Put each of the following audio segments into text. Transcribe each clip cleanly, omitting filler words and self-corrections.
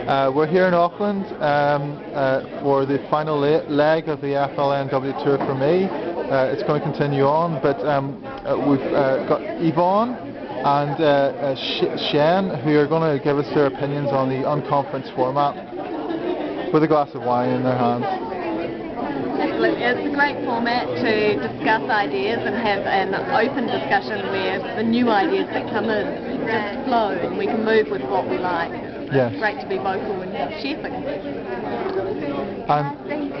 We're here in Auckland for the final leg of the FLNW Tour for me. It's going to continue on, but we've got Yvonne and Shen who are going to give us their opinions on the unconference format with a glass of wine in their hands. It's a great format to discuss ideas and have an open discussion where the new ideas that come in just flow and we can move with what we like. Yes. It's great to be vocal and share things. I think,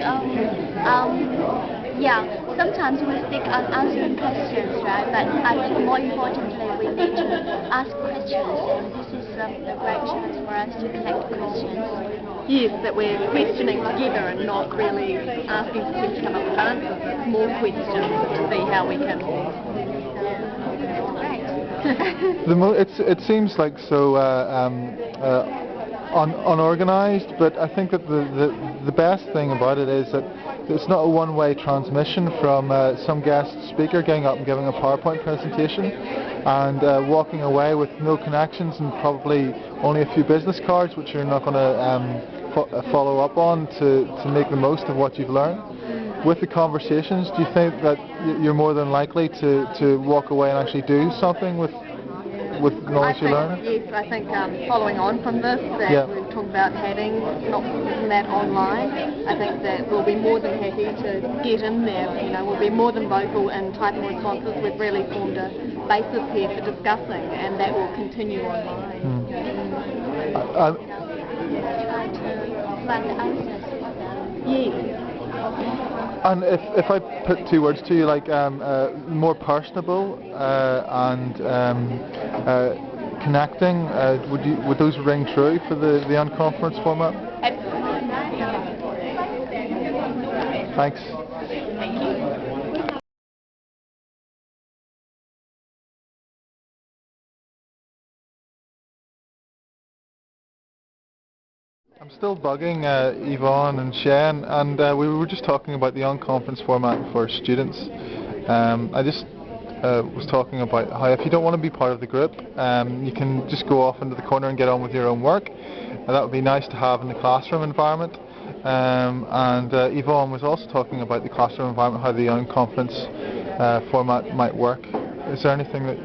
sometimes we speak on answering questions, right? But I think more importantly, we need to ask questions, and this is a great chance for us to collect questions. Yes, that we're questioning together and not really asking for people to come up with answers. It's more questions to see how we can. It seems like so unorganised, but I think that the best thing about it is that it's not a one-way transmission from some guest speaker getting up and giving a PowerPoint presentation and walking away with no connections and probably only a few business cards which you're not going to follow up on to make the most of what you've learned. With the conversations, do you think that you're more than likely to walk away and actually do something with knowledge you learn? Yes, I think following on from this, that we've talked about having not that online, I think that we'll be more than happy to get in there. You know, we'll be more than vocal in typing responses. We've really formed a basis here for discussing, and that will continue online. Try to find the answers for them. Yes. And if I put two words to you, like more personable and connecting, would those ring true for the unconference format? Absolutely. Thanks. Thank you. I'm still bugging Yvonne and Shen, and we were just talking about the unconference format for students. I just was talking about how if you don't want to be part of the group, you can just go off into the corner and get on with your own work. That would be nice to have in the classroom environment. And Yvonne was also talking about the classroom environment, how the unconference format might work. Is there anything that...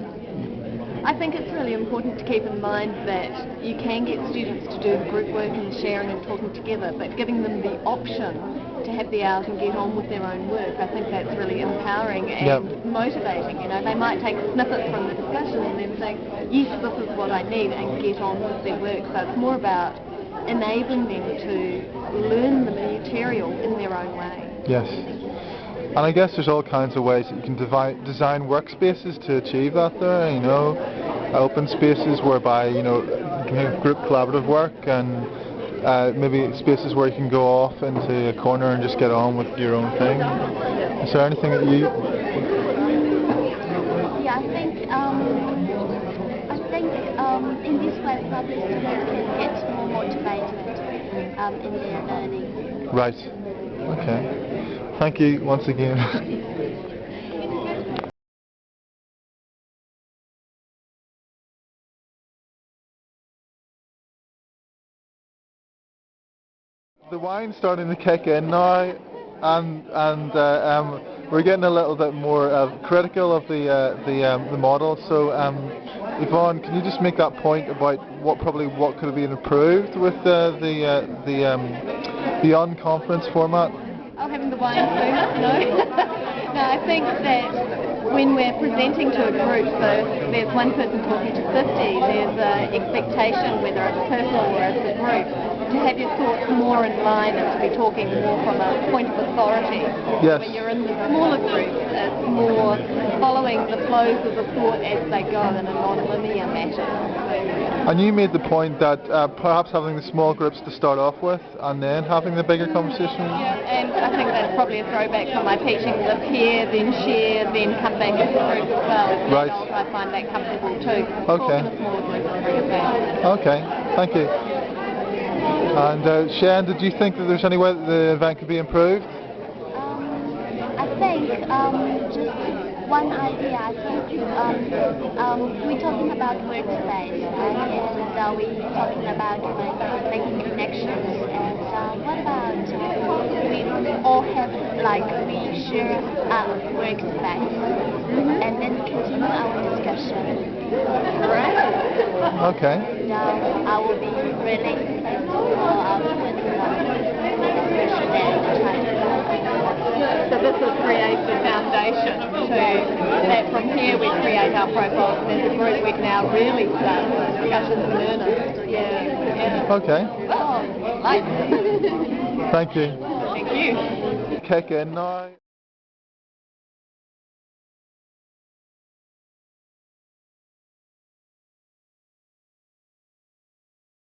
I think it's really important to keep in mind that you can get students to do group work and sharing and talking together, but giving them the option to have the out and get on with their own work, I think that's really empowering and motivating. You know, they might take snippets from the discussion and then think, yes, this is what I need, and get on with their work. So it's more about enabling them to learn the material in their own way. Yes. And I guess there's all kinds of ways that you can design workspaces to achieve that there, you know, open spaces whereby, you know, you can have group collaborative work and maybe spaces where you can go off into a corner and just get on with your own thing. Is there anything that you... Yeah, I think in this way probably students can get more motivated in their learning. Right. Okay. Thank you once again. The wine's starting to kick in now, and we're getting a little bit more critical of the model. So, Yvonne, can you just make that point about what could have been improved with the unconference format? Oh, having the wine first? No. No, I think that when we're presenting to a group, so there's one person talking to 50, there's an expectation, whether it's personal or it's a group, to have your thoughts more in line and to be talking more from a point of authority. Yes. When you're in the smaller groups, it's more following the flows of the thought as they go in a non-linear manner. And you made the point that perhaps having the small groups to start off with and then having the bigger conversation. Yeah, and I think that's probably a throwback from my teaching, live here, then share, then come back as a group as well. As right. Adult, I find that comfortable too. Okay. Talk in a smaller group and bring it back. Okay, thank you. And Shen, did you think that there's any way that the event could be improved? I think just one idea, I think we're talking about workspace, right? And we're talking about making connections. And what about we all have, like, we share our workspace and then continue our discussion. Okay. I will be really interested to know our discussion and So this will create the foundation that from here we create our profiles, and as a group we can now really start discussions and learning. Yeah. Okay. Oh, like. Thank you. Thank you. Kick in now.